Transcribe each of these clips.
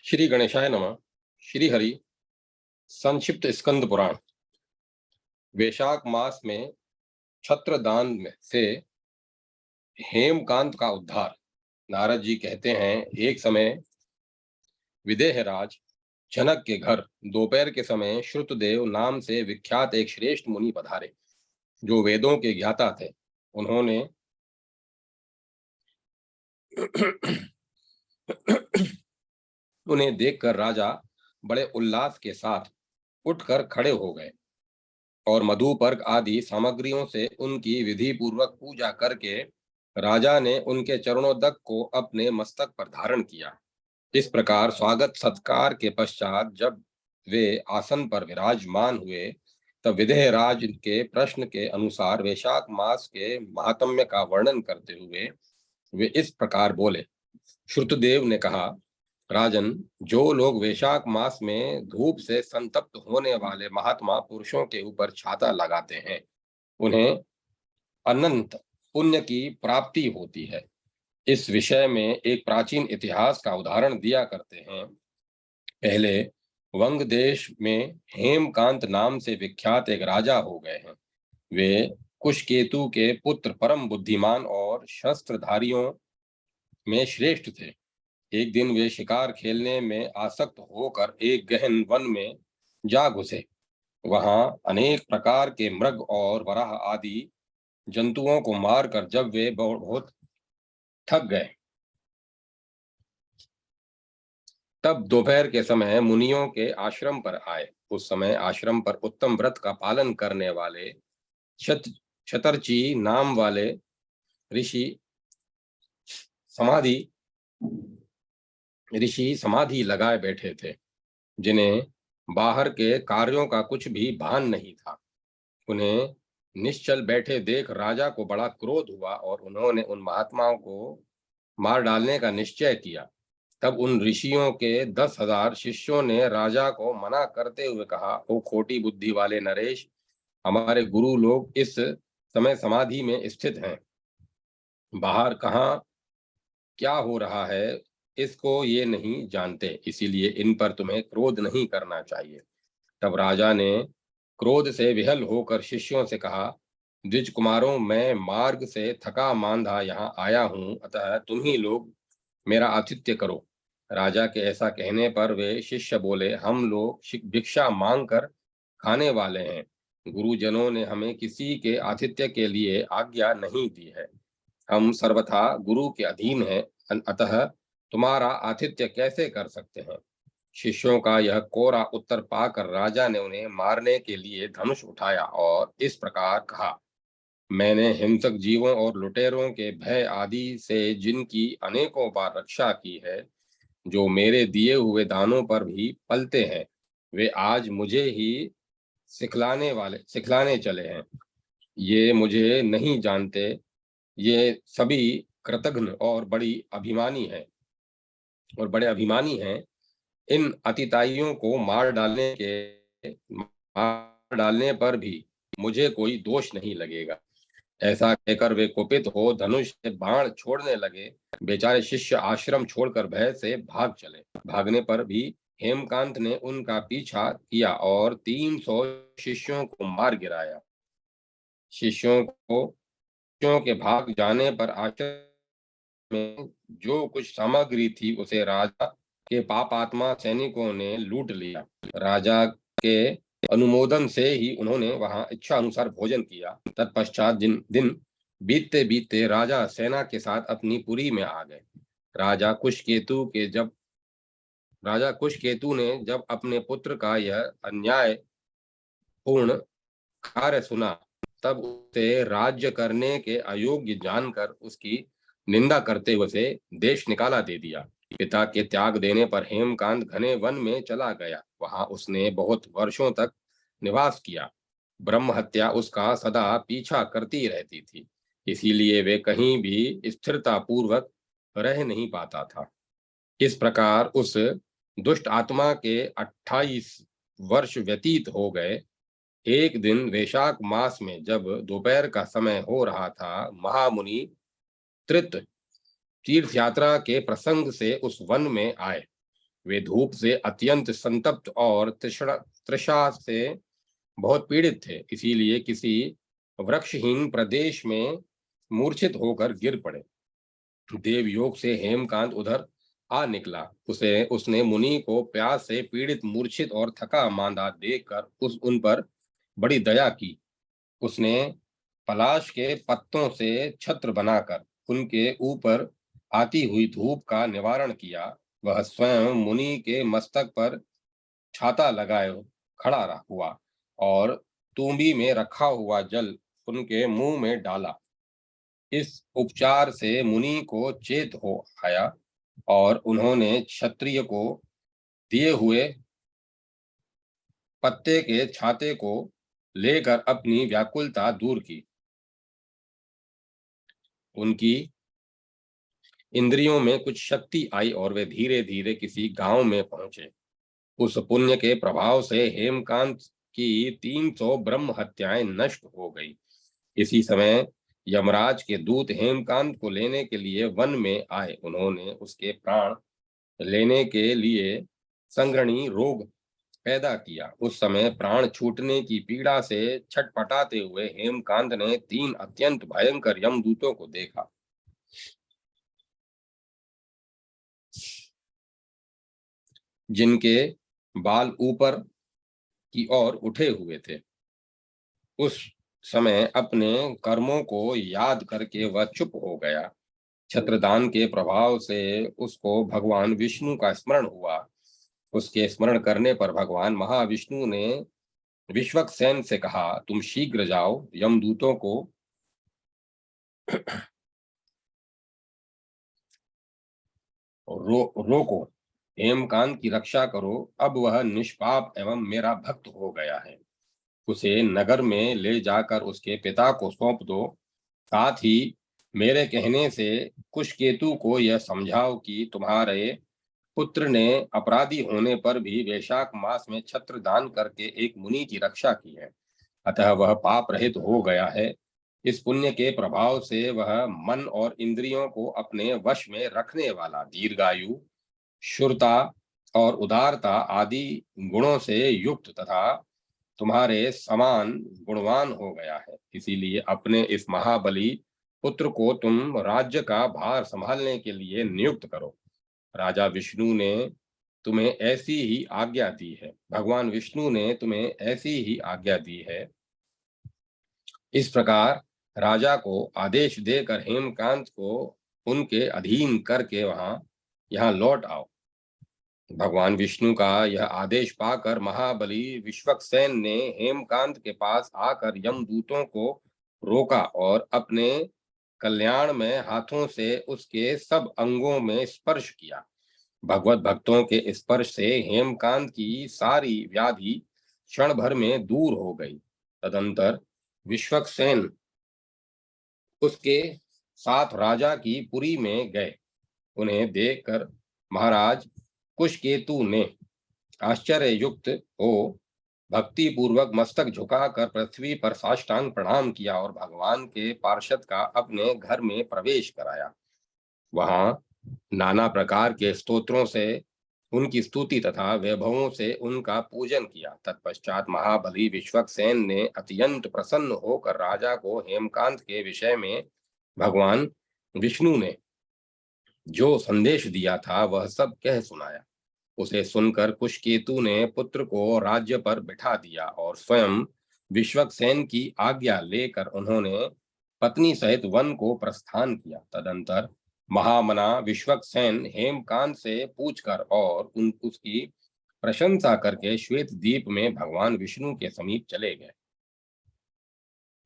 श्री गणेशाय नमः। श्री हरि संक्षिप्त स्कंद पुराण। वैशाख मास में छत्रदान में से हेमकांत का उद्धार। नारद जी कहते हैं, एक समय विदेहराज जनक के घर दोपहर के समय श्रुतदेव नाम से विख्यात एक श्रेष्ठ मुनि पधारे, जो वेदों के ज्ञाता थे। उन्होंने उन्हें देखकर राजा बड़े उल्लास के साथ उठकर खड़े हो गए और मधुपर्क आदि सामग्रियों से उनकी विधि पूर्वक पूजा करके राजा ने उनके चरणोदक को अपने मस्तक पर धारण किया। इस प्रकार स्वागत सत्कार के पश्चात जब वे आसन पर विराजमान हुए, तब विदेहराज के प्रश्न के अनुसार वैशाख मास के महात्म्य का वर्णन करते हुए वे इस प्रकार बोले। श्रुतदेव ने कहा, राजन, जो लोग वैशाख मास में धूप से संतप्त होने वाले महात्मा पुरुषों के ऊपर छाता लगाते हैं, उन्हें अनंत पुण्य की प्राप्ति होती है। इस विषय में एक प्राचीन इतिहास का उदाहरण दिया करते हैं। पहले वंग देश में हेमकांत नाम से विख्यात एक राजा हो गए हैं। वे कुशकेतु के पुत्र, परम बुद्धिमान और शस्त्रधारियों में श्रेष्ठ थे। एक दिन वे शिकार खेलने में आसक्त होकर एक गहन वन में जा घुसे। वहां अनेक प्रकार के मृग और वराह आदि जंतुओं को मारकर जब वे बहुत थक गए, तब दोपहर के समय मुनियों के आश्रम पर आए। उस समय आश्रम पर उत्तम व्रत का पालन करने वाले शतरची नाम वाले ऋषि समाधि समाधि लगाए बैठे थे, जिन्हें बाहर के कार्यों का कुछ भी भान नहीं था। उन्हें निश्चल बैठे देख राजा को बड़ा क्रोध हुआ और उन्होंने उन महात्माओं को मार डालने का निश्चय किया। तब उन ऋषियों के 10,000 शिष्यों ने राजा को मना करते हुए कहा, ओ खोटी बुद्धि वाले नरेश, हमारे गुरु लोग इस समय समाधि में स्थित हैं। बाहर कहाँ क्या हो रहा है इसको ये नहीं जानते, इसीलिए इन पर तुम्हें क्रोध नहीं करना चाहिए। तब राजा ने क्रोध से विहल होकर शिष्यों से कहा, द्विज कुमारों, मैं मार्ग से थका मांदा यहाँ आया हूँ, अतः तुम ही लोग मेरा आतिथ्य करो। राजा के ऐसा कहने पर वे शिष्य बोले, हम लोग भिक्षा मांग कर खाने वाले हैं। गुरुजनों ने हमें किसी के आतिथ्य के लिए आज्ञा नहीं दी है। हम सर्वथा गुरु के अधीन हैं, अतः तुम्हारा आतिथ्य कैसे कर सकते हैं। शिष्यों का यह कोरा उत्तर पाकर राजा ने उन्हें मारने के लिए धनुष उठाया और इस प्रकार कहा, मैंने हिंसक जीवों और लुटेरों के भय आदि से जिनकी अनेकों बार रक्षा की है, जो मेरे दिए हुए दानों पर भी पलते हैं, वे आज मुझे ही सिखलाने चले हैं। ये मुझे नहीं जानते। ये सभी कृतघ्न और बड़े अभिमानी हैं। इन अतिताइयों को मार डालने पर भी मुझे कोई दोष नहीं लगेगा। ऐसा कहकर वे कुपित हो धनुष से बाण छोड़ने लगे। बेचारे शिष्य आश्रम छोड़कर भय से भाग चले। भागने पर भी हेमकांत ने उनका पीछा किया और 300 शिष्यों को मार गिराया। शिष्यों के भाग जाने पर आश्रम में जो कुछ सामग्री थी उसे राजा के पापात्मा सैनिकों ने लूट लिया। राजा के अनुमोदन से ही उन्होंने वहां इच्छा अनुसार भोजन किया। तत्पश्चात जिन दिन बीतते बीतते राजा सेना के साथ अपनी पुरी में आ गए। राजा कुशकेतु ने जब अपने पुत्र का यह अन्याय पूर्ण कार्य सुना, तब उसे राज्य करने के अयोग्य जानकर उसकी निंदा करते हुए उसे देश निकाला दे दिया। पिता के त्याग देने पर हेमकांत घने वन में चला गया। वहां उसने बहुत वर्षों तक निवास किया। ब्रह्म हत्या उसका सदा पीछा करती रहती थी, इसीलिए वे कहीं भी स्थिरता पूर्वक रह नहीं पाता था। इस प्रकार उस दुष्ट आत्मा के 28 वर्ष व्यतीत हो गए। एक दिन वैशाख मास में जब दोपहर का समय हो रहा था, महामुनि त्रित तीर्थ यात्रा के प्रसंग से उस वन में आए। वे धूप से अत्यंत संतप्त और तृषा से बहुत पीड़ित थे, इसीलिए किसी वृक्षहीन प्रदेश में मूर्छित होकर गिर पड़े। देवयोग से हेमकांत उधर आ निकला। उसने मुनि को प्यास से पीड़ित, मूर्छित और थका मांदा देखकर उन पर बड़ी दया की। उसने पलाश के पत्तों से छत्र बनाकर उनके ऊपर आती हुई धूप का निवारण किया। वह स्वयं मुनि के मस्तक पर छाता लगाए खड़ा हुआ और तूंबी में रखा हुआ जल उनके मुंह में डाला। इस उपचार से मुनि को चेत हो आया और उन्होंने क्षत्रिय को दिए हुए पत्ते के छाते को लेकर अपनी व्याकुलता दूर की। उनकी इंद्रियों में कुछ शक्ति आई और वे धीरे धीरे किसी गांव में पहुंचे। उस पुण्य के प्रभाव से हेमकांत की 300 ब्रह्म हत्याएं नष्ट हो गई। इसी समय यमराज के दूत हेमकांत को लेने के लिए वन में आए। उन्होंने उसके प्राण लेने के लिए संग्रहणी रोग पैदा किया। उस समय प्राण छूटने की पीड़ा से छटपटाते हुए हेमकांत ने 3 अत्यंत भयंकर यमदूतों को देखा, जिनके बाल ऊपर की ओर उठे हुए थे। उस समय अपने कर्मों को याद करके वह चुप हो गया। छत्रदान के प्रभाव से उसको भगवान विष्णु का स्मरण हुआ। उसके स्मरण करने पर भगवान महाविष्णु ने विश्वक्सेन से कहा, तुम शीघ्र जाओ, यमदूतों को रोको, हेमकांत की रक्षा करो। अब वह निष्पाप एवं मेरा भक्त हो गया है। उसे नगर में ले जाकर उसके पिता को सौंप दो। साथ ही मेरे कहने से कुशकेतु को यह समझाओ कि तुम्हारे पुत्र ने अपराधी होने पर भी वैशाख मास में छत्र दान करके एक मुनि की रक्षा की है, अतः वह पाप रहित हो गया है। इस पुण्य के प्रभाव से वह मन और इंद्रियों को अपने वश में रखने वाला, दीर्घायु, शूरता और उदारता आदि गुणों से युक्त तथा तुम्हारे समान गुणवान हो गया है। इसीलिए अपने इस महाबली पुत्र को तुम राज्य का भार संभालने के लिए नियुक्त करो। राजा विष्णु ने तुम्हें ऐसी ही आज्ञा दी है। भगवान विष्णु ने तुम्हें ऐसी ही आज्ञा दी है। इस प्रकार राजा को आदेश देकर हेमकांत को उनके अधीन करके यहाँ लौट आओ। भगवान विष्णु का यह आदेश पाकर महाबली विश्वक्सेन ने हेमकांत के पास आकर यमदूतों को रोका और अपने कल्याण में हाथों से उसके सब अंगों में स्पर्श किया। भगवत भक्तों के स्पर्श से हेमकांत की सारी व्याधि क्षण भर में दूर हो गई। तदंतर विश्वक्सेन उसके साथ राजा की पुरी में गए। उन्हें देखकर महाराज कुशकेतु ने आश्चर्य युक्त हो भक्ति पूर्वक मस्तक झुकाकर पृथ्वी पर साष्टांग प्रणाम किया और भगवान के पार्षद का अपने घर में प्रवेश कराया। वहां नाना प्रकार के स्तोत्रों से उनकी स्तुति तथा वैभवों से उनका पूजन किया। तत्पश्चात महाबली विश्वक्सेन ने अत्यंत प्रसन्न होकर राजा को हेमकांत के विषय में भगवान विष्णु ने जो संदेश दिया था वह सब कह सुनाया। उसे सुनकर कुशकेतु ने पुत्र को राज्य पर बिठा दिया और स्वयं विश्वक्सेन की आज्ञा लेकर उन्होंने पत्नी सहित वन को प्रस्थान किया। तदंतर महामना विश्वक्सेन हेमकांत से पूछकर और उसकी प्रशंसा करके श्वेत द्वीप में भगवान विष्णु के समीप चले गए।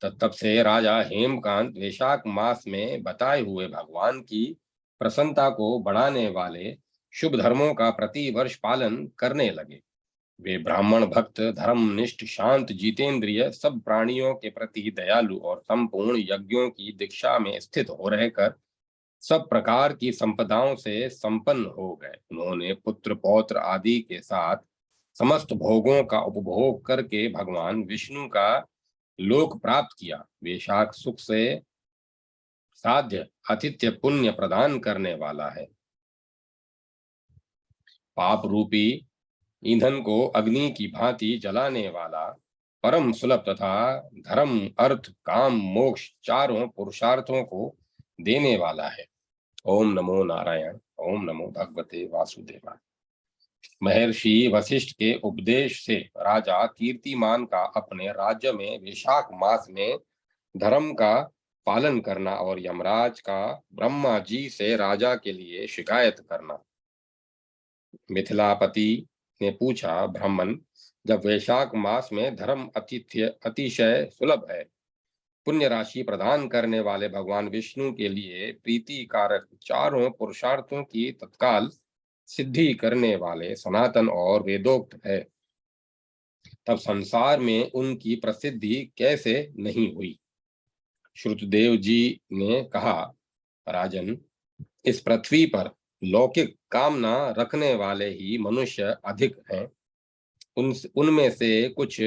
तब से राजा हेमकांत वैशाख मास में बताए हुए भगवान की प्रसन्नता को बढ़ाने वाले शुभ धर्मों का प्रति वर्ष पालन करने लगे। वे ब्राह्मण भक्त, धर्मनिष्ठ, शांत, जितेंद्रिय, सब प्राणियों के प्रति दयालु और संपूर्ण यज्ञों की दीक्षा में स्थित हो रहकर सब प्रकार की संपदाओं से संपन्न हो गए। उन्होंने पुत्र पौत्र आदि के साथ समस्त भोगों का उपभोग करके भगवान विष्णु का लोक प्राप्त किया। वैशाख सुख से साध्य आतिथ्य पुण्य प्रदान करने वाला है। पाप रूपी ईंधन को अग्नि की भांति जलाने वाला, परम सुलभ तथा धर्म अर्थ काम मोक्ष चारों पुरुषार्थों को देने वाला है। ओम नमो नारायण। ओम नमो भगवते वासुदेवाय। महर्षि वशिष्ठ के उपदेश से राजा कीर्तिमान का अपने राज्य में वैशाख मास में धर्म का पालन करना और यमराज का ब्रह्मा जी से राजा के लिए शिकायत करना। मिथिलापति ने पूछा, ब्राह्मण, जब वैशाख मास में धर्म अतिथ्य अतिशय सुलभ है, पुण्य राशि प्रदान करने वाले भगवान विष्णु के लिए प्रीति कारक चारों पुरुषार्थों की तत्काल सिद्धि करने वाले सनातन और वेदोक्त है, तब संसार में उनकी प्रसिद्धि कैसे नहीं हुई? श्रुतदेव जी ने कहा, राजन, इस पृथ्वी पर लौकिक कामना रखने वाले ही मनुष्य अधिक हैं। उनमें से कुछ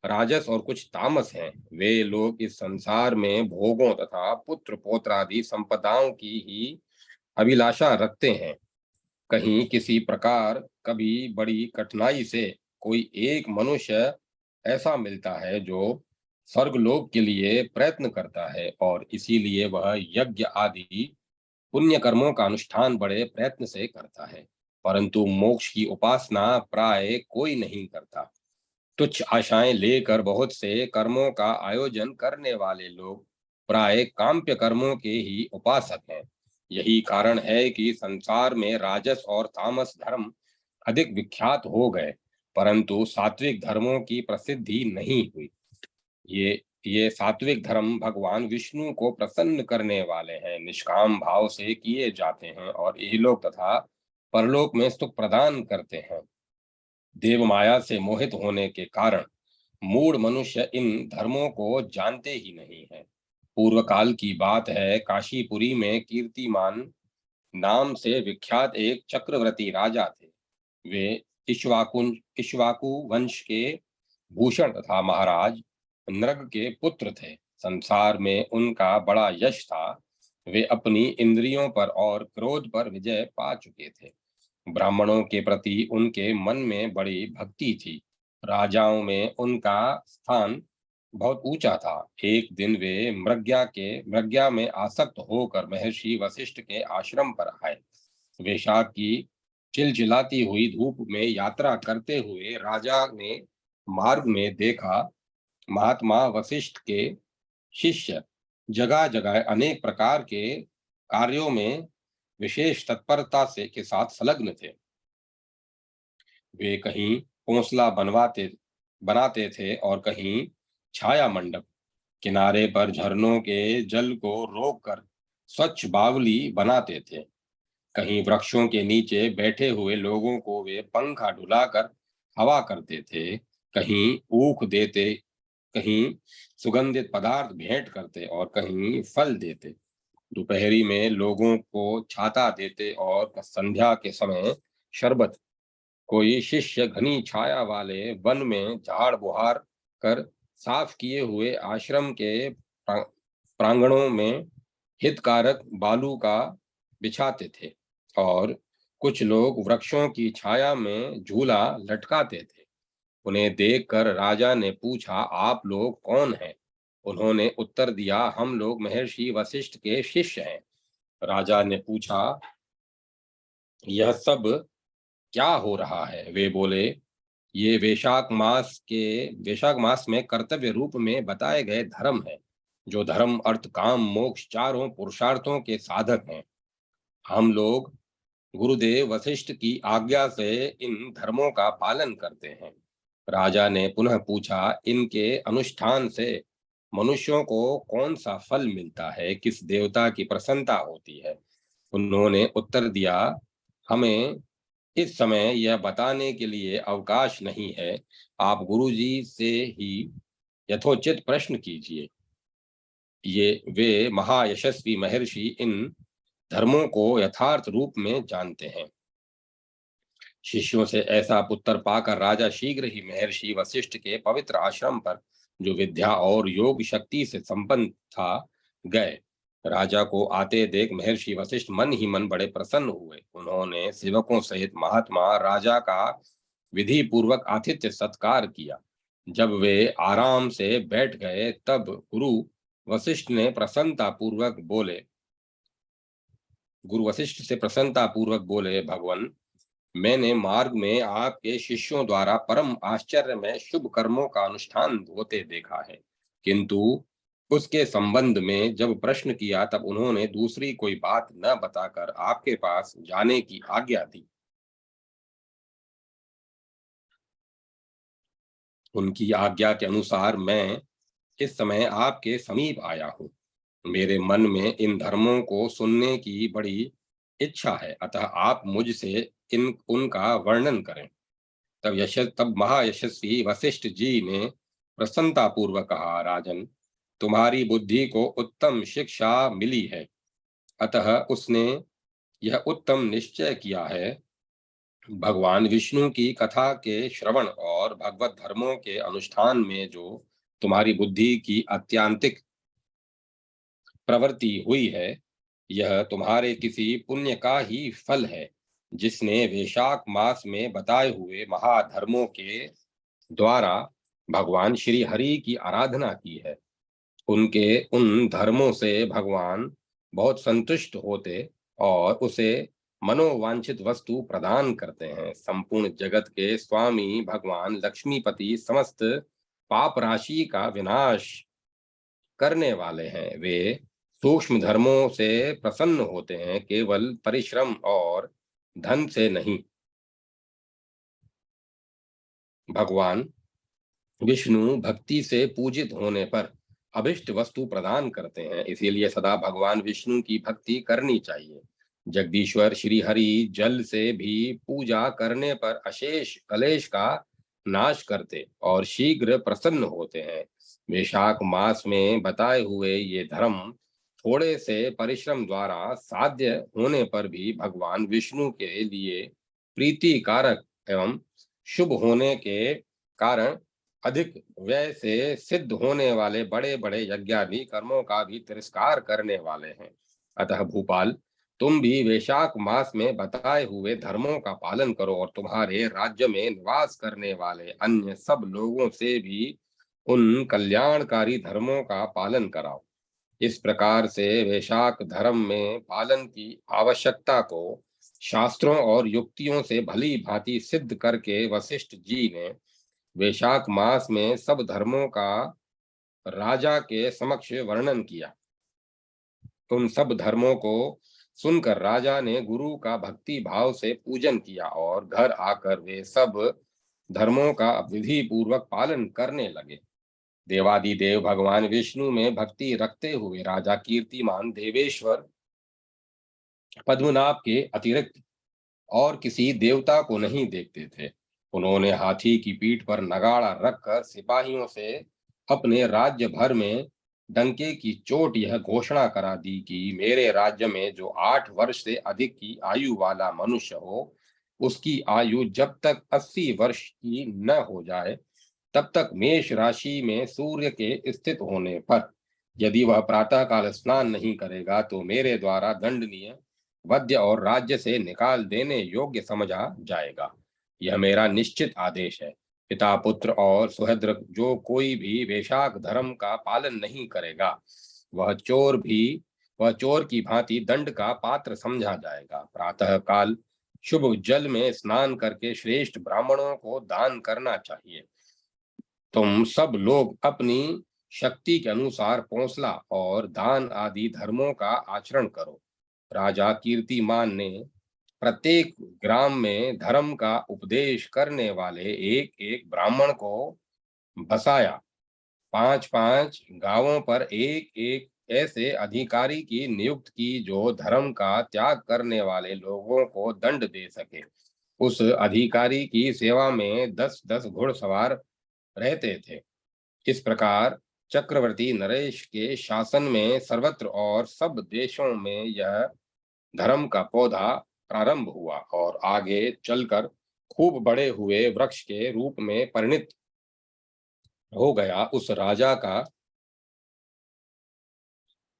राजस और कुछ तामस हैं। वे लोग इस संसार में भोगों तथा पुत्र पौत्र आदि संपदाओं की ही अभिलाषा रखते हैं। कहीं किसी प्रकार कभी बड़ी कठिनाई से कोई एक मनुष्य ऐसा मिलता है जो स्वर्गलोक के लिए प्रयत्न करता है और इसीलिए वह यज्ञ आदि पुण्य कर्मों का अनुष्ठान बड़े प्रयत्न से करता है, परंतु मोक्ष की उपासना प्राय कोई नहीं करता। तुच्छ आशाएं लेकर बहुत से कर्मों का आयोजन करने वाले लोग प्राय काम्य कर्मों के ही उपासक हैं। यही कारण है कि संसार में राजस और तामस धर्म अधिक विख्यात हो गए, परंतु सात्विक धर्मों की प्रसिद्धि नहीं हुई। ये सात्विक धर्म भगवान विष्णु को प्रसन्न करने वाले हैं, निष्काम भाव से किए जाते हैं और इहलोक तथा परलोक में सुख प्रदान करते हैं। देव माया से मोहित होने के कारण मूढ़ मनुष्य इन धर्मों को जानते ही नहीं है। पूर्व काल की बात है, काशीपुरी में कीर्तिमान नाम से विख्यात एक चक्रवर्ती राजा थे। वे इक्ष्वाकु वंश के भूषण तथा महाराज नृग के पुत्र थे। संसार में उनका बड़ा यश था। वे अपनी इंद्रियों पर और क्रोध पर विजय पा चुके थे। ब्राह्मणों के प्रति उनके मन में बड़ी भक्ति थी। राजाओं में उनका स्थान बहुत ऊंचा था। एक दिन वे मृग्या में आसक्त होकर महर्षि वशिष्ठ के आश्रम पर आए। वैशाख की चिलचिलाती हुई धूप में यात्रा करते हुए राजा ने मार्ग में देखा, महात्मा वशिष्ठ के शिष्य जगह जगह अनेक प्रकार के कार्यों में विशेष तत्परता से के साथ संलग्न थे। वे कहीं घोंसला बनाते थे और कहीं छाया मंडप, किनारे पर झरनों के जल को रोककर स्वच्छ बावली बनाते थे। कहीं वृक्षों के नीचे बैठे हुए लोगों को वे पंखा डुलाकर हवा करते थे, कहीं ऊख देते, कहीं सुगंधित पदार्थ भेंट करते और कहीं फल देते। दोपहरी में लोगों को छाता देते और संध्या के समय शरबत। कोई शिष्य घनी छाया वाले वन में झाड़ बुहार कर साफ किए हुए आश्रम के प्रांगणों में हितकारक बालू का बिछाते थे और कुछ लोग वृक्षों की छाया में झूला लटकाते थे। उन्हें देखकर राजा ने पूछा, आप लोग कौन हैं? उन्होंने उत्तर दिया, हम लोग महर्षि वशिष्ठ के शिष्य हैं। राजा ने पूछा, यह सब क्या हो रहा है? वे बोले, ये वैशाख मास में कर्तव्य रूप में बताए गए धर्म है, जो धर्म अर्थ काम मोक्ष चारों पुरुषार्थों के साधक हैं। हम लोग गुरुदेव वशिष्ठ की आज्ञा से इन धर्मों का पालन करते हैं। राजा ने पुनः पूछा, इनके अनुष्ठान से मनुष्यों को कौन सा फल मिलता है, किस देवता की प्रसन्नता होती है? उन्होंने उत्तर दिया, हमें इस समय यह बताने के लिए अवकाश नहीं है। आप गुरुजी से ही यथोचित प्रश्न कीजिए। ये वे महायशस्वी महर्षि इन धर्मों को यथार्थ रूप में जानते हैं। शिष्यों से ऐसा उत्तर पाकर राजा शीघ्र ही महर्षि वशिष्ठ के पवित्र आश्रम पर, जो विद्या और योग शक्ति से संपन्न था, गए। राजा को आते देख महर्षि वशिष्ठ मन ही मन बड़े प्रसन्न हुए। उन्होंने सेवकों सहित महात्मा राजा का विधि पूर्वक आतिथ्य सत्कार किया। जब वे आराम से बैठ गए तब गुरु वशिष्ठ से प्रसन्नता पूर्वक बोले, भगवान, मैंने मार्ग में आपके शिष्यों द्वारा परम आश्चर्य में शुभ कर्मों का अनुष्ठान होते देखा है, किंतु उसके संबंध में जब प्रश्न किया तब उन्होंने दूसरी कोई बात न बताकर आपके पास जाने की आज्ञा दी। उनकी आज्ञा के अनुसार मैं इस समय आपके समीप आया हूँ। मेरे मन में इन धर्मों को सुनने की बड़ी इच्छा है, अतः आप मुझसे इन उनका वर्णन करें। तब महायशस्वी वशिष्ठ जी ने प्रसन्नता पूर्वक कहा, राजन, तुम्हारी बुद्धि को उत्तम शिक्षा मिली है, अतः उसने यह उत्तम निश्चय किया है, भगवान विष्णु की कथा के श्रवण और भगवत धर्मों के अनुष्ठान में जो तुम्हारी बुद्धि की अत्यांतिक प्रवृत्ति हुई है, यह तुम्हारे किसी पुण्य का ही फल है, जिसने वैशाख मास में बताए हुए महाधर्मों के द्वारा भगवान श्री हरि की आराधना की है। उनके उन धर्मों से भगवान बहुत संतुष्ट होते और उसे मनोवांछित वस्तु प्रदान करते हैं। संपूर्ण जगत के स्वामी भगवान लक्ष्मीपति समस्त पाप राशि का विनाश करने वाले हैं। वे सूक्ष्म धर्मों से प्रसन्न होते हैं, केवल परिश्रम और धन से नहीं। भगवान विष्णु भक्ति से पूजित होने पर अभिष्ट वस्तु प्रदान करते हैं, इसीलिए सदा भगवान विष्णु की भक्ति करनी चाहिए। जगदीश्वर श्री हरि जल से भी पूजा करने पर अशेष कलेश का नाश करते और शीघ्र प्रसन्न होते हैं। वैशाख मास में बताए हुए ये धर्म थोड़े से परिश्रम द्वारा साध्य होने पर भी भगवान विष्णु के लिए प्रीतिकारक एवं शुभ होने के कारण अधिक व्यय से सिद्ध होने वाले बड़े बड़े यज्ञादि कर्मों का भी तिरस्कार करने वाले हैं। अतः भूपाल, तुम भी वैशाख मास में बताए हुए धर्मों का पालन करो और तुम्हारे राज्य में निवास करने वाले अन्य सब लोगों से भी उन कल्याणकारी धर्मों का पालन कराओ। इस प्रकार से वैशाख धर्म में पालन की आवश्यकता को शास्त्रों और युक्तियों से भली भांति सिद्ध करके वशिष्ठ जी ने वैशाख मास में सब धर्मों का राजा के समक्ष वर्णन किया। उन सब धर्मों को सुनकर राजा ने गुरु का भक्ति भाव से पूजन किया और घर आकर वे सब धर्मों का विधि पूर्वक पालन करने लगे। देवादिदेव भगवान विष्णु में भक्ति रखते हुए राजा कीर्तिमान देवेश्वर पद्मनाभ के अतिरिक्त और किसी देवता को नहीं देखते थे। उन्होंने हाथी की पीठ पर नगाड़ा रखकर सिपाहियों से अपने राज्य भर में डंके की चोट यह घोषणा करा दी कि मेरे राज्य में जो 8 वर्ष से अधिक की आयु वाला मनुष्य हो, उसकी आयु जब तक 80 वर्ष की न हो जाए तब तक मेष राशि में सूर्य के स्थित होने पर यदि वह प्रातः काल स्नान नहीं करेगा तो मेरे द्वारा दंडनीय, वध्य और राज्य से निकाल देने योग्य समझा जाएगा। यह मेरा निश्चित आदेश है। पिता पुत्र और सुहृद जो कोई भी वैशाख धर्म का पालन नहीं करेगा, वह वह चोर की भांति दंड का पात्र समझा जाएगा। प्रातः काल शुभ जल में स्नान करके श्रेष्ठ ब्राह्मणों को दान करना चाहिए। तुम सब लोग अपनी शक्ति के अनुसार पौंसला और दान आदि धर्मों का आचरण करो। राजा कीर्तिमान ने प्रत्येक ग्राम में धर्म का उपदेश करने वाले एक एक ब्राह्मण को बसाया। 5-5 गांवों पर एक एक ऐसे अधिकारी की नियुक्त की जो धर्म का त्याग करने वाले लोगों को दंड दे सके। उस अधिकारी की सेवा में 10-10 घुड़सवार रहते थे। इस प्रकार चक्रवर्ती नरेश के शासन में सर्वत्र और सब देशों में यह धर्म का पौधा प्रारंभ हुआ और आगे चलकर खूब बड़े हुए वृक्ष के रूप में परिणित हो गया। उस राजा का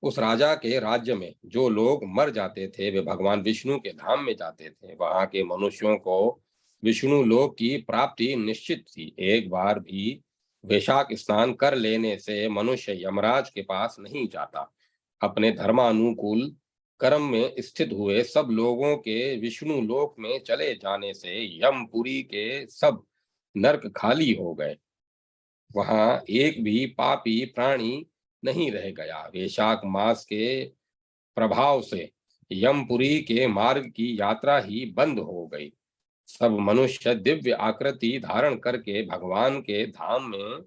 उस राजा के राज्य में जो लोग मर जाते थे वे भगवान विष्णु के धाम में जाते थे। वहां के मनुष्यों को विष्णु लोक की प्राप्ति निश्चित थी। एक बार भी वैशाख स्नान कर लेने से मनुष्य यमराज के पास नहीं जाता। अपने धर्मानुकूल कर्म में स्थित हुए सब लोगों के विष्णु लोक में चले जाने से यमपुरी के सब नरक खाली हो गए। वहां एक भी पापी प्राणी नहीं रह गया। वैशाख मास के प्रभाव से यमपुरी के मार्ग की यात्रा ही बंद हो गई। सब मनुष्य दिव्य आकृति धारण करके भगवान के धाम में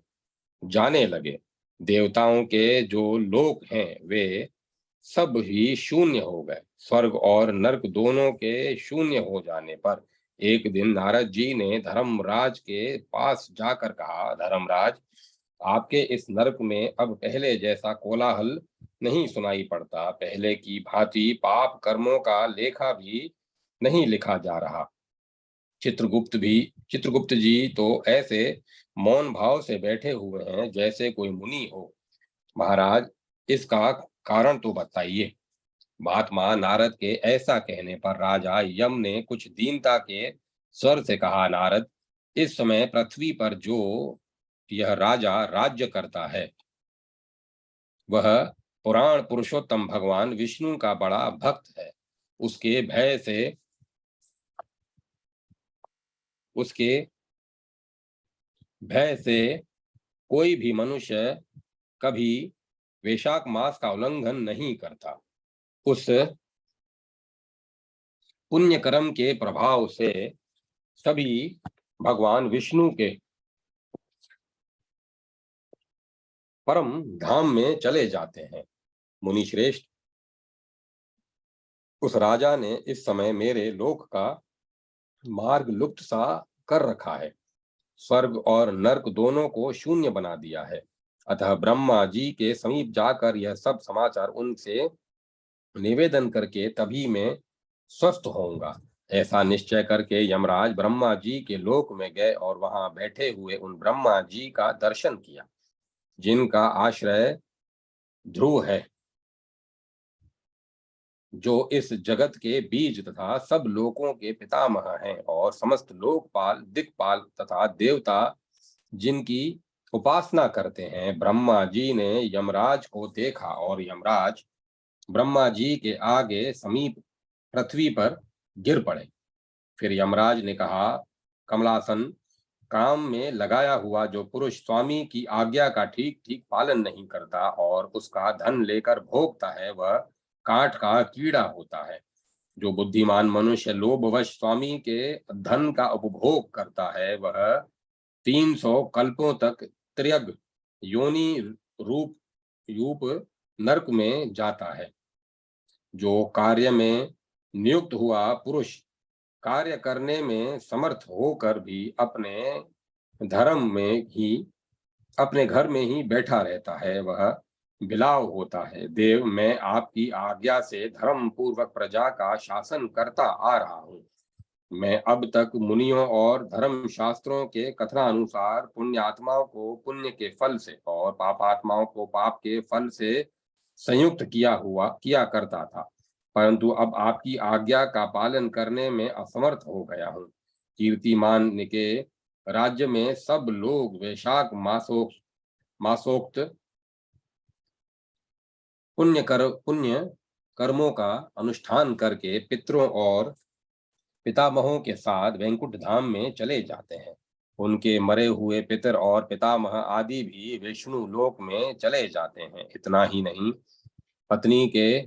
जाने लगे। देवताओं के जो लोक हैं वे सब ही शून्य हो गए। स्वर्ग और नरक दोनों के शून्य हो जाने पर एक दिन नारद जी ने धर्मराज के पास जाकर कहा, धर्मराज, आपके इस नरक में अब पहले जैसा कोलाहल नहीं सुनाई पड़ता। पहले की भांति पाप कर्मों का लेखा भी नहीं लिखा जा रहा। चित्रगुप्त जी तो ऐसे मौन भाव से बैठे हुए हैं जैसे कोई मुनि हो। महाराज, इसका कारण तो बताइए। महात्मा नारद के ऐसा कहने पर राजा यम ने कुछ दीनता के स्वर से कहा, नारद, इस समय पृथ्वी पर जो यह राजा राज्य करता है वह पुराण पुरुषोत्तम भगवान विष्णु का बड़ा भक्त है। उसके भय से उसके भय से कोई भी मनुष्य कभी वैशाख मास का उल्लंघन नहीं करता। उस पुण्य कर्म के प्रभाव से सभी भगवान विष्णु के परम धाम में चले जाते हैं। मुनि श्रेष्ठ, उस राजा ने इस समय मेरे लोक का मार्ग लुप्त सा कर रखा है। स्वर्ग और नरक दोनों को शून्य बना दिया है। अतः ब्रह्मा जी के समीप जाकर यह सब समाचार उनसे निवेदन करके तभी मैं स्वस्थ होऊंगा। ऐसा निश्चय करके यमराज ब्रह्मा जी के लोक में गए और वहां बैठे हुए उन ब्रह्मा जी का दर्शन किया जिनका आश्रय ध्रुव है, जो इस जगत के बीज तथा सब लोकों के पितामह हैं, और समस्त लोकपाल, दिक्पाल तथा देवता जिनकी उपासना करते हैं। ब्रह्मा जी ने यमराज को देखा और यमराज ब्रह्मा जी के आगे समीप पृथ्वी पर गिर पड़े। फिर यमराज ने कहा, कमलासन, काम में लगाया हुआ जो पुरुष स्वामी की आज्ञा का ठीक ठीक पालन नहीं करता और उसका धन लेकर भोगता है वह काठ का कीड़ा होता है। जो बुद्धिमान मनुष्य लोभवश स्वामी के धन का उपभोग करता है वह 300 कल्पों तक त्र्यग योनि रूप रूप नरक में जाता है। जो कार्य में नियुक्त हुआ पुरुष कार्य करने में समर्थ होकर भी धर्म में ही अपने घर में ही बैठा रहता है वह बिलाव होता है। देव, मैं आपकी आज्ञा से धर्म पूर्वक प्रजा का शासन करता आ रहा हूँ। मैं अब तक मुनियों और धर्म शास्त्रों के कथनानुसार पुण्यात्माओं को पुण्य के फल से और पापात्माओं को पाप के फल से संयुक्त किया करता था, परंतु अब आपकी आज्ञा का पालन करने में असमर्थ हो गया हूँ। कीर्तिमान के राज्य में सब लोग वैशाख मासोक्त पुण्य कर्मों का अनुष्ठान करके पितरों और पितामहों के साथ वैकुंठ धाम में चले जाते हैं। उनके मरे हुए पितर और पितामह आदि भी विष्णु लोक में चले जाते हैं। इतना ही नहीं, पत्नी के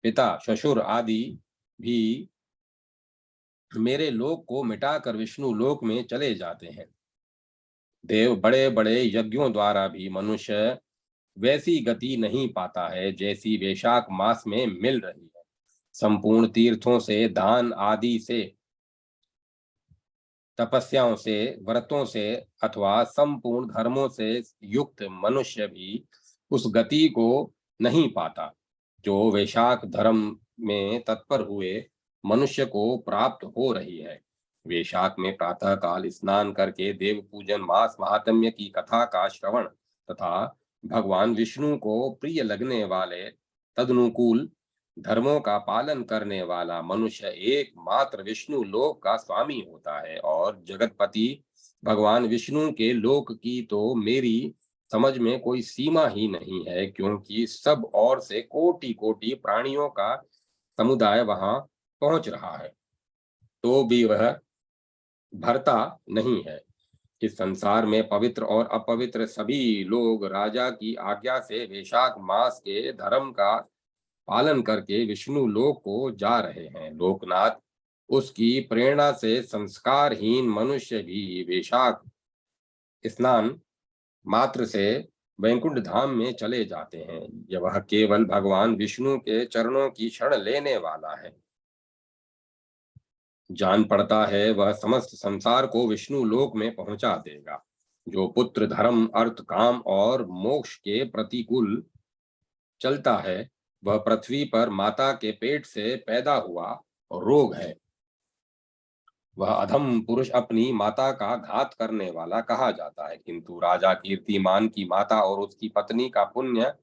पिता, ससुर आदि भी मेरे लोक को मिटाकर विष्णु लोक में चले जाते हैं। देव, बड़े बड़े यज्ञों द्वारा भी मनुष्य वैसी गति नहीं पाता है जैसी वैशाख मास में मिल रही है। संपूर्ण तीर्थों से, दान आदि से, तपस्याओं से, व्रतों से अथवा संपूर्ण धर्मों से युक्त मनुष्य भी उस गति को नहीं पाता जो वैशाख धर्म में तत्पर हुए मनुष्य को प्राप्त हो रही है। वैशाख में प्रातः काल स्नान करके देव पूजन, मास महात्म्य की कथा का श्रवण तथा भगवान विष्णु को प्रिय लगने वाले तदनुकूल धर्मों का पालन करने वाला मनुष्य एकमात्र विष्णु लोक का स्वामी होता है, और जगतपति भगवान विष्णु के लोक की तो मेरी समझ में कोई सीमा ही नहीं है, क्योंकि सब ओर से कोटि कोटि प्राणियों का समुदाय वहां पहुंच रहा है, तो भी वह भरता नहीं है। इस संसार में पवित्र और अपवित्र सभी लोग राजा की आज्ञा से वैशाख मास के धर्म का पालन करके विष्णु लोक को जा रहे हैं। लोकनाथ, उसकी प्रेरणा से संस्कारहीन मनुष्य भी वैशाख स्नान मात्र से वैकुंठ धाम में चले जाते हैं। यह वह केवल भगवान विष्णु के चरणों की शरण लेने वाला है। जान पड़ता है वह समस्त संसार को विष्णु लोक में पहुंचा देगा। जो पुत्र धर्म अर्थ काम और मोक्ष के प्रतिकूल चलता है, वह पृथ्वी पर माता के पेट से पैदा हुआ रोग है। वह अधम पुरुष अपनी माता का घात करने वाला कहा जाता है, किंतु राजा कीर्तिमान की माता और उसकी पत्नी का पुण्य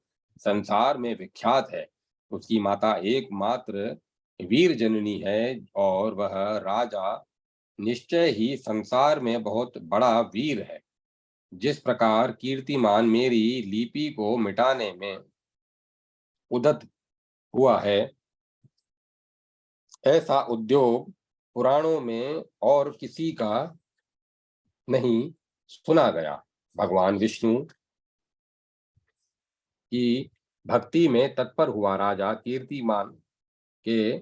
संसार में विख्यात है। उसकी माता एकमात्र वीर जननी है, और वह राजा निश्चय ही संसार में बहुत बड़ा वीर है। जिस प्रकार कीर्तिमान मेरी लिपि को मिटाने में उद्यत हुआ है, ऐसा उद्योग पुराणों में और किसी का नहीं सुना गया। भगवान विष्णु की भक्ति में तत्पर हुआ राजा कीर्तिमान के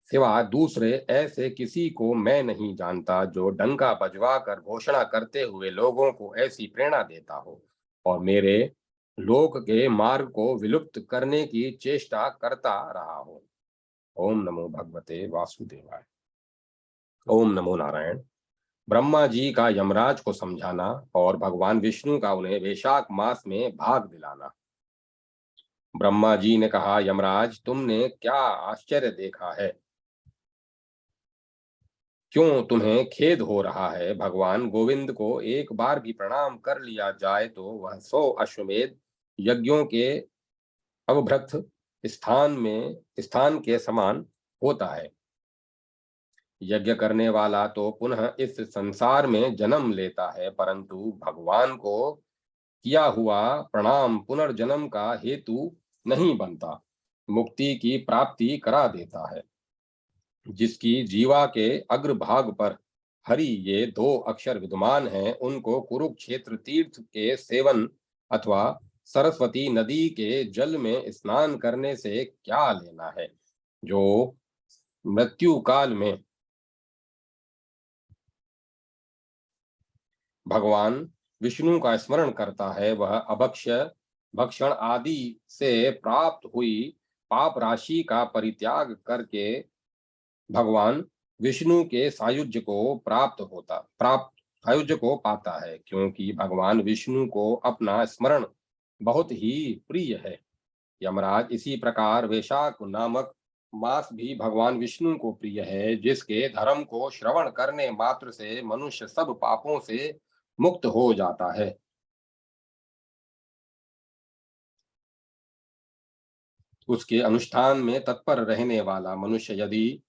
सिवा दूसरे ऐसे किसी को मैं नहीं जानता जो डंका बजवा कर घोषणा करते हुए लोगों को ऐसी प्रेरणा देता हो और मेरे लोक के मार्ग को विलुप्त करने की चेष्टा करता रहा हो। ओम नमो भगवते वासुदेवाय। ओम नमो नारायण। ब्रह्मा जी का यमराज को समझाना और भगवान विष्णु का उन्हें वैशाख मास में भाग दिलाना। ब्रह्मा जी ने कहा, यमराज, तुमने क्या आश्चर्य देखा है? क्यों तुम्हें खेद हो रहा है? भगवान गोविंद को एक बार भी प्रणाम कर लिया जाए तो वह 100 अश्वमेध यज्ञों के अवभृत स्थान के समान होता है। यज्ञ करने वाला तो पुनः इस संसार में जन्म लेता है, परंतु भगवान को किया हुआ प्रणाम पुनर्जन्म का हेतु नहीं बनता, मुक्ति की प्राप्ति करा देता है। जिसकी जीवा के अग्रभाग पर हरि ये 2 अक्षर विद्यमान हैं, उनको कुरुक्षेत्र तीर्थ के सेवन अथवा सरस्वती नदी के जल में स्नान करने से क्या लेना है? जो मृत्यु काल में भगवान विष्णु का स्मरण करता है, वह अभक्ष्य भक्षण आदि से प्राप्त हुई पाप राशि का परित्याग करके भगवान विष्णु के प्राप्त सायुज्य को पाता है, क्योंकि भगवान विष्णु को अपना स्मरण बहुत ही प्रिय है। यमराज, इसी प्रकार वैशाख नामक मास भी भगवान विष्णु को प्रिय है, जिसके धर्म को श्रवण करने मात्र से मनुष्य सब पापों से मुक्त हो जाता है। उसके अनुष्ठान में तत्पर रहने वाला मनुष्य यदि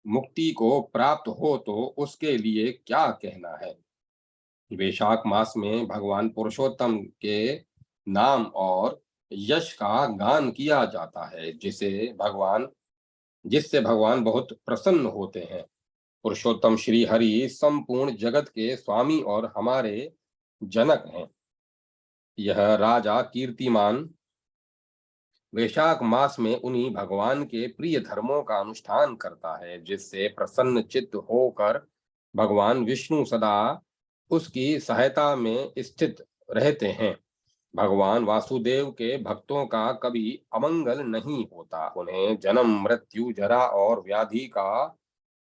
मुक्ति को प्राप्त हो तो उसके लिए क्या कहना है। वैशाख मास में भगवान पुरुषोत्तम के नाम और यश का गान किया जाता है, जिससे भगवान बहुत प्रसन्न होते हैं। पुरुषोत्तम श्री हरि संपूर्ण जगत के स्वामी और हमारे जनक हैं। यह राजा कीर्तिमान वैशाख मास में उन्हीं भगवान के प्रिय धर्मों का अनुष्ठान करता है, जिससे प्रसन्न चित्त होकर भगवान विष्णु सदा उसकी सहायता में स्थित रहते हैं। भगवान वासुदेव के भक्तों का कभी अमंगल नहीं होता। उन्हें जन्म मृत्यु जरा और व्याधि का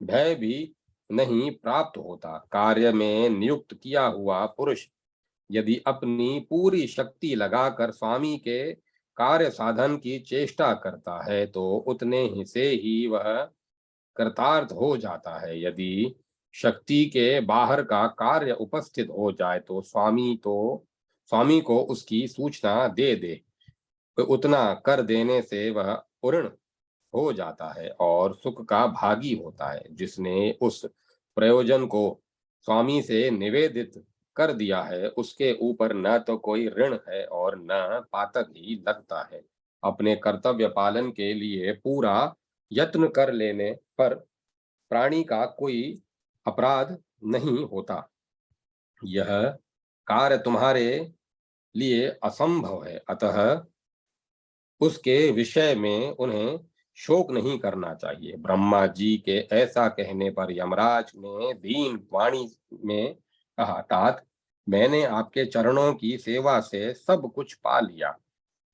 भय भी नहीं प्राप्त होता। कार्य में नियुक्त किया हुआ पुरुष यदि अपनी पूरी शक्ति लगाकर स्वामी के कार्य साधन की चेष्टा करता है तो उतने ही से ही वह कृतार्थ हो जाता है। यदि शक्ति के बाहर का कार्य उपस्थित हो जाए तो स्वामी को उसकी सूचना दे दे। तो उतना कर देने से वह पूर्ण हो जाता है और सुख का भागी होता है। जिसने उस प्रयोजन को स्वामी से निवेदित कर दिया है, उसके ऊपर न तो कोई ऋण है और न पातक ही लगता है। अपने कर्तव्य पालन के लिए पूरा यत्न कर लेने पर प्राणी का कोई अपराध नहीं होता। यह कार्य तुम्हारे लिए असंभव है, अतः उसके विषय में उन्हें शोक नहीं करना चाहिए। ब्रह्मा जी के ऐसा कहने पर यमराज ने दीन वाणी में कहा, तात, मैंने आपके चरणों की सेवा से सब कुछ पा लिया।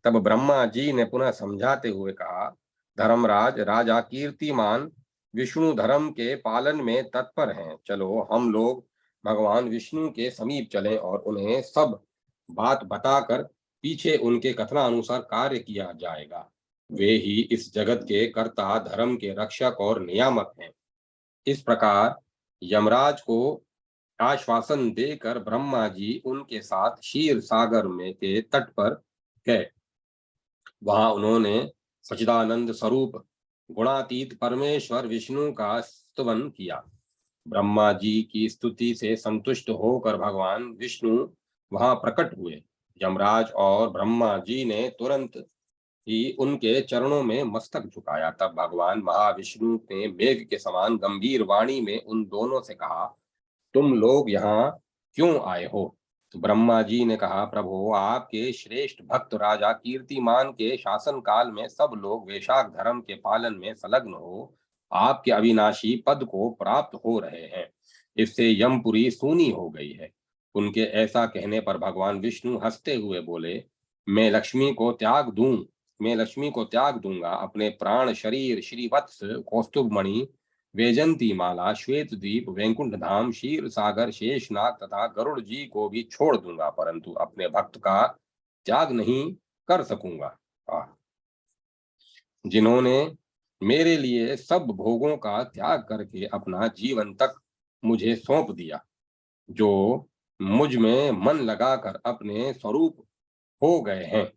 तब ब्रह्मा जी ने पुनः समझाते हुए कहा, धर्मराज, राजा कीर्तिमान विष्णु धर्म के पालन में तत्पर हैं। चलो हम लोग भगवान विष्णु के समीप चलें और उन्हें सब बात बताकर पीछे उनके कथनानुसार कार्य किया जाएगा। वे ही इस जगत के कर्ता, धर्म के रक्षक और नियामक हैं। इस प्रकार यमराज को आश्वासन देकर ब्रह्मा जी उनके साथ क्षीर सागर में के तट पर गए। वहां उन्होंने सच्चिदानंद स्वरूप गुणातीत परमेश्वर विष्णु का स्तवन किया। ब्रह्मा जी की स्तुति से संतुष्ट होकर भगवान विष्णु वहां प्रकट हुए। यमराज और ब्रह्मा जी ने तुरंत ही उनके चरणों में मस्तक झुकाया। तब भगवान महाविष्णु ने मेघ के समान गंभीर वाणी में उन दोनों से कहा, तुम लोग यहाँ क्यों आए हो? तो ब्रह्मा जी ने कहा, प्रभु, आपके श्रेष्ठ भक्त राजा कीर्तिमान के शासन काल में सब लोग वैशाख धर्म के पालन में संलग्न हो आपके अविनाशी पद को प्राप्त हो रहे हैं। इससे यमपुरी सूनी हो गई है। उनके ऐसा कहने पर भगवान विष्णु हंसते हुए बोले, मैं लक्ष्मी को त्याग दूं मैं लक्ष्मी को त्याग दूंगा। अपने प्राण शरीर, श्रीवत्स, कौस्तुभ मणि, वैजंती माला, श्वेत द्वीप, वैकुंठ धाम, क्षीर सागर, शेषनाग तथा गरुड़ जी को भी छोड़ दूंगा, परंतु अपने भक्त का त्याग नहीं कर सकूंगा। आह! जिन्होंने मेरे लिए सब भोगों का त्याग करके अपना जीवन तक मुझे सौंप दिया, जो मुझ में मन लगाकर अपने स्वरूप हो गए हैं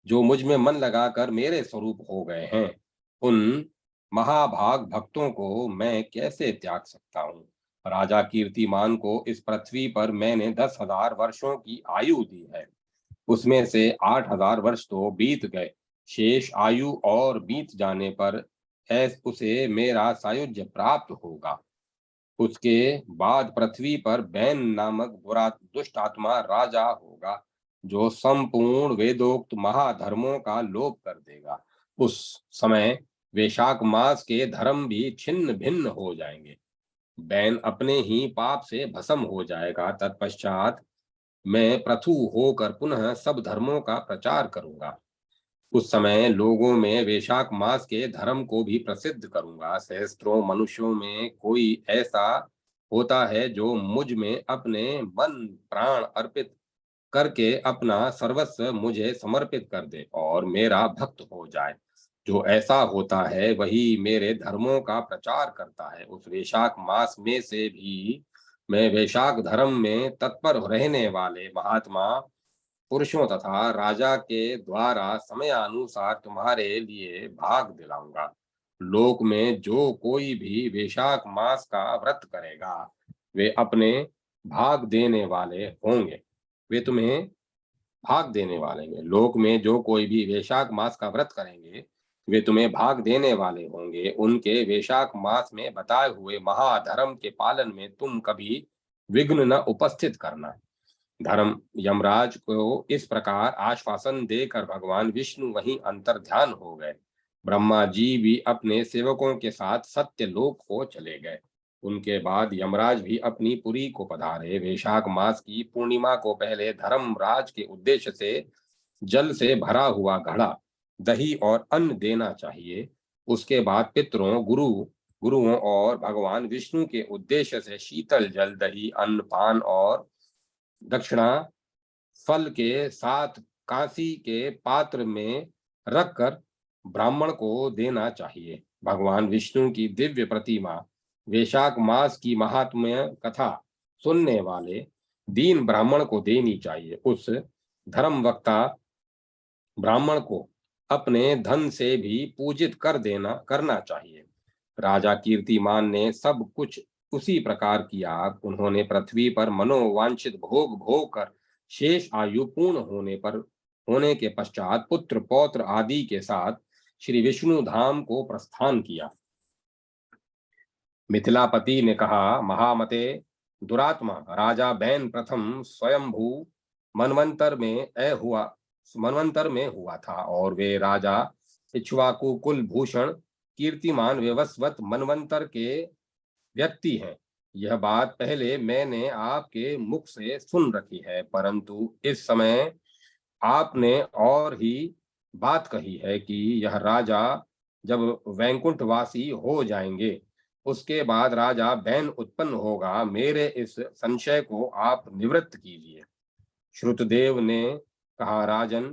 जो मुझ में मन लगाकर मेरे स्वरूप हो गए हैं, उन महाभाग भक्तों को मैं कैसे त्याग सकता हूँ? राजा कीर्तिमान को इस पृथ्वी पर मैंने 10,000 वर्षों की आयु दी है। उसमें से 8,000 वर्ष तो बीत गए। शेष आयु और बीत जाने पर ऐस उसे मेरा सायुज्य प्राप्त होगा। उसके बाद पृथ्वी पर बैन नामक बुरा दुष्ट आत्मा राजा होगा, जो संपूर्ण वेदोक्त महाधर्मों का लोप कर देगा। उस समय वैशाख मास के धर्म भी छिन्न भिन्न हो जाएंगे। बैन अपने ही पाप से भस्म हो जाएगा। तत्पश्चात मैं पृथु होकर पुनः सब धर्मों का प्रचार करूंगा। उस समय लोगों में वैशाख मास के धर्म को भी प्रसिद्ध करूंगा। सहस्त्रों मनुष्यों में कोई ऐसा होता है जो मुझ में अपने मन प्राण अर्पित करके अपना सर्वस्व मुझे समर्पित कर दे और मेरा भक्त हो जाए। जो ऐसा होता है वही मेरे धर्मों का प्रचार करता है। उस वैशाख मास में से भी मैं वैशाख धर्म में तत्पर रहने वाले महात्मा पुरुषों तथा राजा के द्वारा समयानुसार तुम्हारे लिए भाग दिलाऊंगा। लोक में जो कोई भी वैशाख मास का व्रत करेगा, वे अपने भाग देने वाले होंगे वे तुम्हें भाग देने वाले हैं। लोक में जो कोई भी वैशाख मास का व्रत करेंगे, वे तुम्हें भाग देने वाले होंगे। उनके वैशाख मास में बताए हुए महाधर्म के पालन में तुम कभी विघ्न न उपस्थित करना। धर्म यमराज को इस प्रकार आश्वासन देकर भगवान विष्णु वहीं अंतर ध्यान हो गए। ब्रह्मा जी भी अपने सेवकों के साथ सत्य लोक को चले गए। उनके बाद यमराज भी अपनी पुरी को पधारे। वैशाख मास की पूर्णिमा को पहले धर्मराज के उद्देश्य से जल से भरा हुआ घड़ा, दही और अन्न देना चाहिए। उसके बाद पितरों, गुरुओं और भगवान विष्णु के उद्देश्य से शीतल जल, दही, अन्न पान और दक्षिणा फल के साथ कांसी के पात्र में रखकर ब्राह्मण को देना चाहिए। भगवान विष्णु की दिव्य प्रतिमा वैशाख मास की महात्म्य कथा सुनने वाले दीन ब्राह्मण को देनी चाहिए। उस धर्म वक्ता ब्राह्मण को अपने धन से भी पूजित करना चाहिए। राजा कीर्तिमान ने सब कुछ उसी प्रकार किया। उन्होंने पृथ्वी पर मनोवांछित भोग भोग कर शेष आयु पूर्ण होने के पश्चात पुत्र पौत्र आदि के साथ श्री विष्णु धाम को प्रस्थान किया। मिथिलापति ने कहा, महामते दुरात्मा राजा बैन प्रथम स्वयंभू मनवंतर में हुआ था, और वे राजा इक्ष्वाकु कुल भूषण कीर्तिमान विवस्वत मनवंतर के व्यक्ति हैं। यह बात पहले मैंने आपके मुख से सुन रखी है, परंतु इस समय आपने और ही बात कही है कि यह राजा जब वैकुंठवासी हो जाएंगे, उसके बाद राजा बैन उत्पन्न होगा। मेरे इस संशय को आप निवृत्त कीजिए। श्रुतदेव ने कहा, राजन,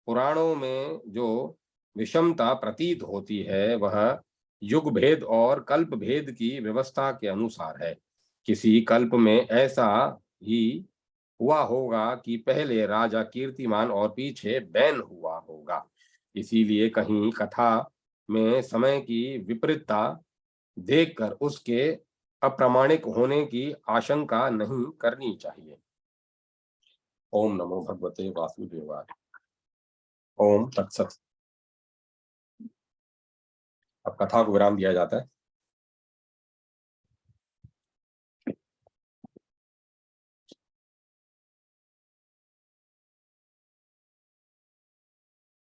पुराणों में जो विषमता प्रतीत होती है वह युग भेद और कल्प भेद की व्यवस्था के अनुसार है। किसी कल्प में ऐसा ही हुआ होगा कि पहले राजा कीर्तिमान और पीछे बैन हुआ होगा। इसीलिए कहीं कथा में समय की विपरीतता देखकर उसके अप्रामाणिक होने की आशंका नहीं करनी चाहिए। ओम नमो भगवते वासुदेवाय। ओम तत्सत। अब कथा को विराम दिया जाता है।